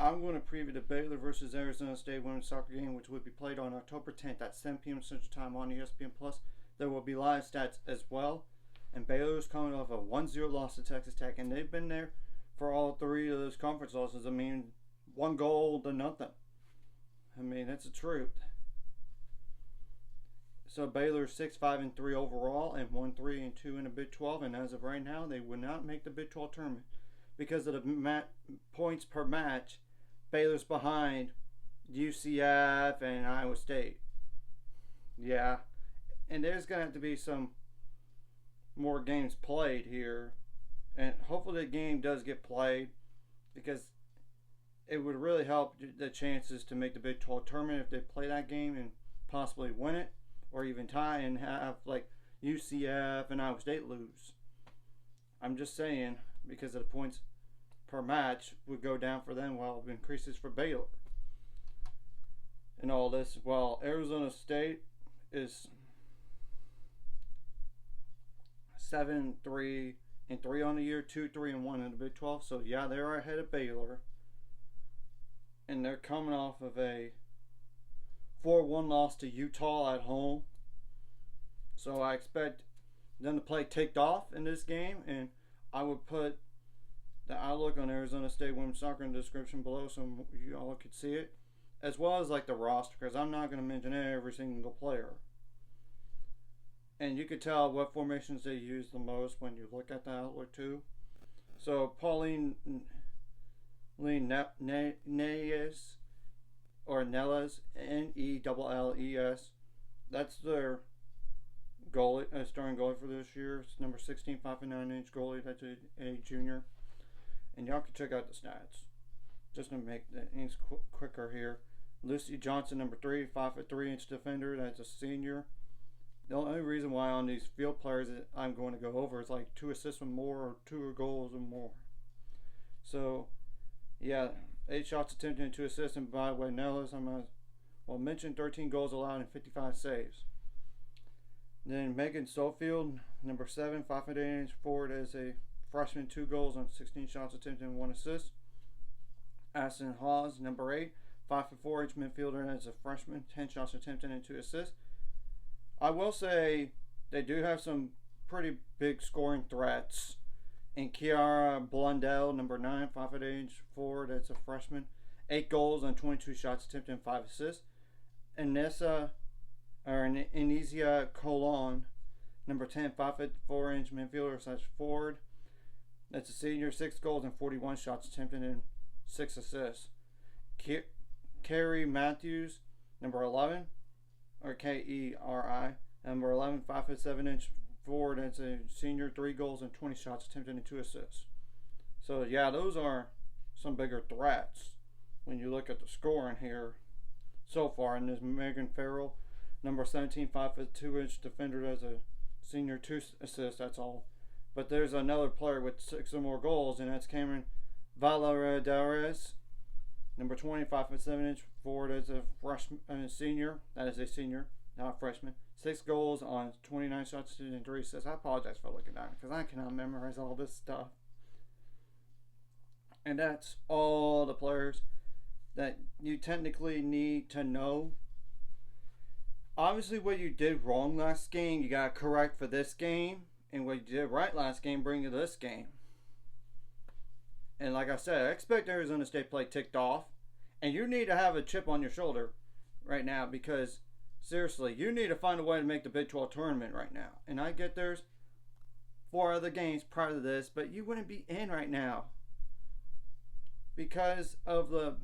I'm going to preview the Baylor versus Arizona State women's soccer game, which will be played on October 10th at 7 p.m. Central Time on espnplus. There will be live stats as well. And Baylor is coming off a 1-0 loss to Texas Tech, and they've been there for all three of those conference losses. I mean, 1 goal to nothing. I mean, that's the truth. So Baylor's 6-5-3 overall, and 1-3-2 in the Big 12. And as of right now, they would not make the Big 12 tournament because of the points per match. Baylor's behind UCF and Iowa State. Yeah, and there's going to have to be some more games played here, and hopefully the game does get played because it would really help the chances to make the Big 12 tournament if they play that game and possibly win it or even tie and have like UCF and Iowa State lose. I'm just saying because of the points per match would go down for them while it increases for Baylor. And all this, while Arizona State is 7-3-3 on the year, 2-3-1 in the Big 12. So yeah, they're ahead of Baylor, and they're coming off of a 4-1 loss to Utah at home. So I expect them to play ticked off in this game, and I would put the outlook on Arizona State women's soccer in the description below so you all could see it, as well as like the roster, because I'm not going to mention every single player. And you could tell what formations they use the most when you look at the outlook too. So Pauline Nelles, or Nelles, Nelles, that's their goalie, starting goalie for this year. It's number 16, 5'9" goalie. That's a junior. And y'all can check out the stats. Just to make things quicker here. Lucy Johnson, number 3, 5'3" defender. That's a senior. The only reason why on these field players that I'm going to go over is like 2 assists or more, or 2 goals or more. So, yeah, 8 shots attempted and 2 assists. And by the way, Nellis, I'm going to mention 13 goals allowed and 55 saves. Then Megan Sofield, number 7, 5'8" forward as a freshman, 2 goals on 16 shots attempted and 1 assist. Aston Hawes, number 8, 5'4" midfielder as a freshman, 10 shots attempted and 2 assists. I will say they do have some pretty big scoring threats. And Kiara Blundell, number 9, 5'8" forward as a freshman, 8 goals on 22 shots attempted and 5 assists. Inezia Colon, number 10, 5'4" midfielder / forward. That's a senior, 6 goals and 41 shots attempted and 6 assists. Carrie Matthews, number 11, or Keri, number 11, 5'7" forward. That's a senior, 3 goals and 20 shots attempted and 2 assists. So yeah, those are some bigger threats when you look at the scoring here so far. And there's Megan Farrell, number 17, 5'2" defender as a senior, 2 assists. That's all. But there's another player with 6 or more goals, and that's Cameron Valadares, number 20, 5'7" forward as a freshman, senior. That is a senior, not a freshman. 6 goals on 29 shots and 3 assists. I apologize for looking down because I cannot memorize all this stuff. And that's all the players that you technically need to know. Obviously, what you did wrong last game, you got to correct for this game. And what you did right last game, bring you this game. And like I said, I expect Arizona State play ticked off. And you need to have a chip on your shoulder right now because, seriously, you need to find a way to make the Big 12 tournament right now. And I get there's 4 other games prior to this, but you wouldn't be in right now because of the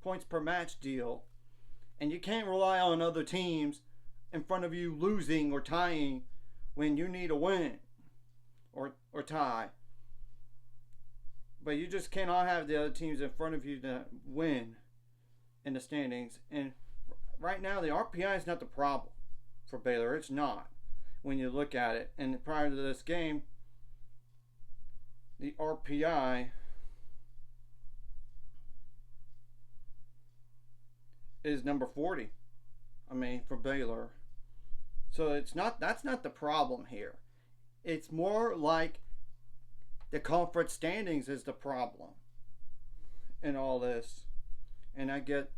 points per match deal. And you can't rely on other teams in front of you losing or tying when you need a win or tie. But you just cannot have the other teams in front of you to win in the standings. And right now, the RPI is not the problem for Baylor. It's not when you look at it. And prior to this game, the RPI is number 40. For Baylor. So that's not the problem here. It's more like the conference standings is the problem. in all this. And I get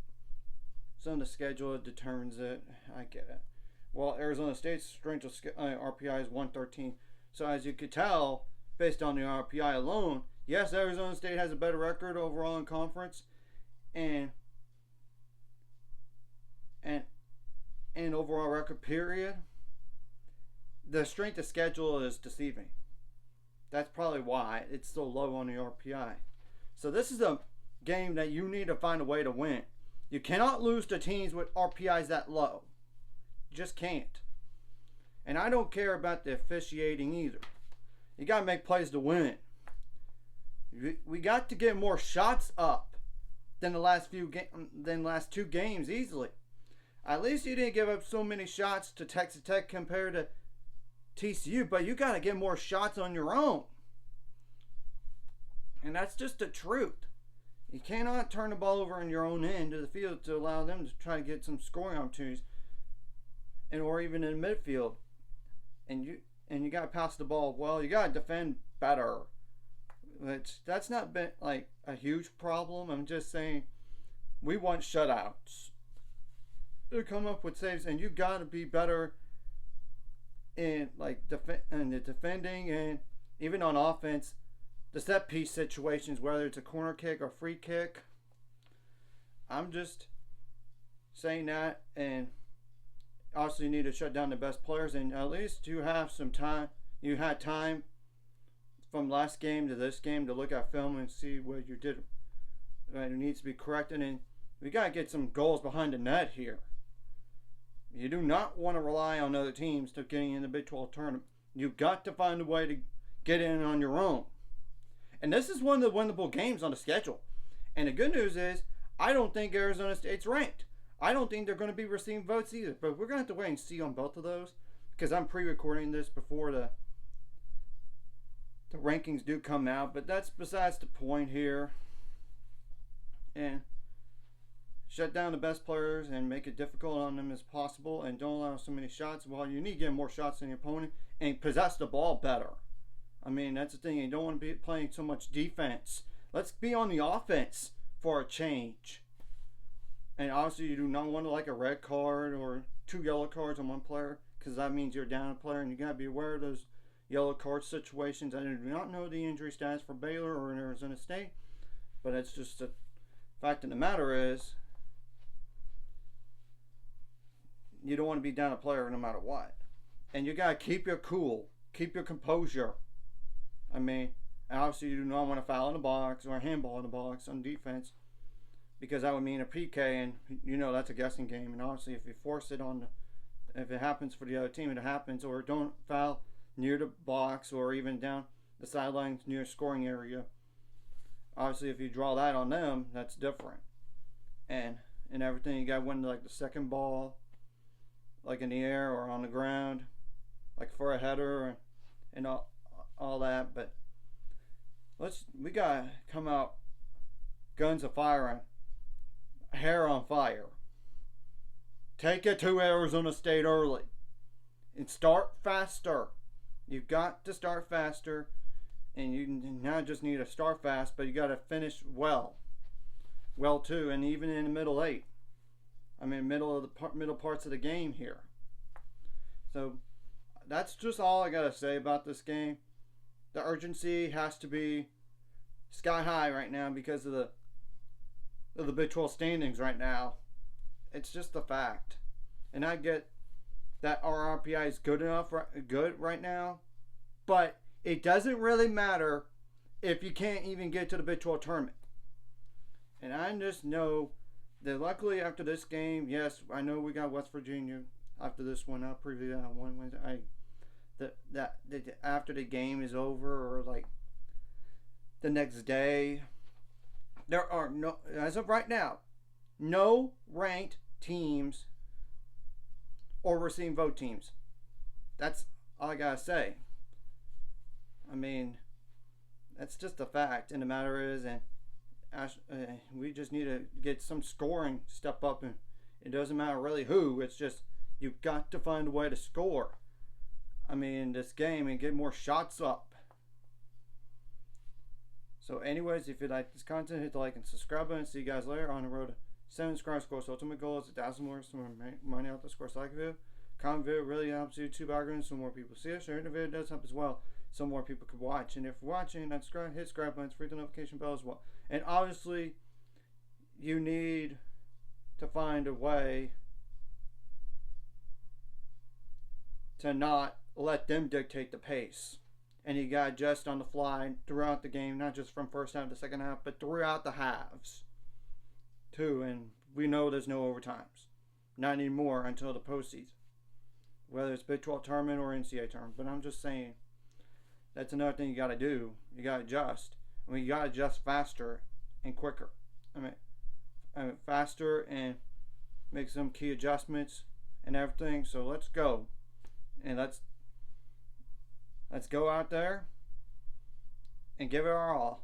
some of the schedule determines it. I get it. Well, Arizona State's strength of RPI is 113. So as you could tell, based on the RPI alone, yes, Arizona State has a better record overall in conference, and overall record period. The strength of schedule is deceiving. That's probably why it's so low on the RPI. So this is a game that you need to find a way to win. You cannot lose to teams with RPIs that low. You just can't. And I don't care about the officiating either. You got to make plays to win. We got to get more shots up than the last two games easily. At least you didn't give up so many shots to Texas Tech compared to TCU, but you got to get more shots on your own. And that's just the truth. You cannot turn the ball over in your own end of the field to allow them to try to get some scoring opportunities, or even in midfield. And you got to pass the ball well. You got to defend better. That's not been like a huge problem. I'm just saying we want shutouts. To come up with saves, and you got to be better in the defending, and even on offense, the set piece situations, whether it's a corner kick or free kick. I'm just saying that, and obviously you need to shut down the best players, and at least you have some time. You had time from last game to this game to look at film and see what you did. It needs to be corrected, and we got to get some goals behind the net here. You do not want to rely on other teams to getting in the Big 12 tournament. You've got to find a way to get in on your own. And this is one of the winnable games on the schedule. And the good news is, I don't think Arizona State's ranked. I don't think they're going to be receiving votes either. But we're going to have to wait and see on both of those, because I'm pre-recording this before the rankings do come out. But that's besides the point here. And shut down the best players and make it difficult on them as possible, and don't allow so many shots. Well, you need to get more shots than your opponent and possess the ball better. I mean, that's the thing. You don't want to be playing so much defense. Let's be on the offense for a change. And obviously, you do not want to a red card or 2 yellow cards on one player, because that means you're down a player, and you got to be aware of those yellow card situations. I do not know the injury status for Baylor or Arizona State, but it's just the fact of the matter is, you don't want to be down a player no matter what. And you got to keep your cool. Keep your composure. I mean, obviously you do not want to foul in the box or a handball in the box on defense, because that would mean a PK, and that's a guessing game. And obviously if you force it if it happens for the other team, it happens. Or don't foul near the box or even down the sidelines near scoring area. Obviously if you draw that on them, that's different. And everything, you got to win the second ball, in the air or on the ground, for a header and all that. But we gotta come out guns a firing, hair on fire. Take it to Arizona State early and start faster. You've got to start faster, and you not just need to start fast, but you got to finish well too, and even in the middle 8. I mean, middle parts of the game here. So that's just all I gotta say about this game. The urgency has to be sky high right now because of the Big 12 standings right now. It's just a fact, and I get that our RPI is good right now, but it doesn't really matter if you can't even get to the Big 12 tournament. And I just know that luckily after this game, yes, I know we got West Virginia after this one. I'll preview that one when after the game is over, or the next day. There are no, as of right now, no ranked teams or receiving vote teams. That's all I gotta say. I mean, that's just a fact, and the matter is, and we just need to get some scoring step up, and it doesn't matter really who. It's just you've got to find a way to score. I mean, this game, and get more shots up. So anyways, if you like this content, hit the like and subscribe button. See you guys later on the road to 7 subscribers. Of course, ultimate goal is 1,000 more, some more money out this course. Like a video, comment video really helps YouTube algorithm, so more people see it. Sharing the video does help as well, so more people could watch. And if you're watching, hit subscribe button, hit the notification bell as well. And obviously, you need to find a way to not let them dictate the pace. And you got to adjust on the fly throughout the game, not just from first half to second half, but throughout the halves too. And we know there's no overtimes, not anymore until the postseason, whether it's Big 12 tournament or NCAA tournament. But I'm just saying, that's another thing you got to do. You got to adjust. I mean, you got to adjust faster and quicker. I mean, faster and make some key adjustments and everything. So let's go, and let's go out there and give it our all.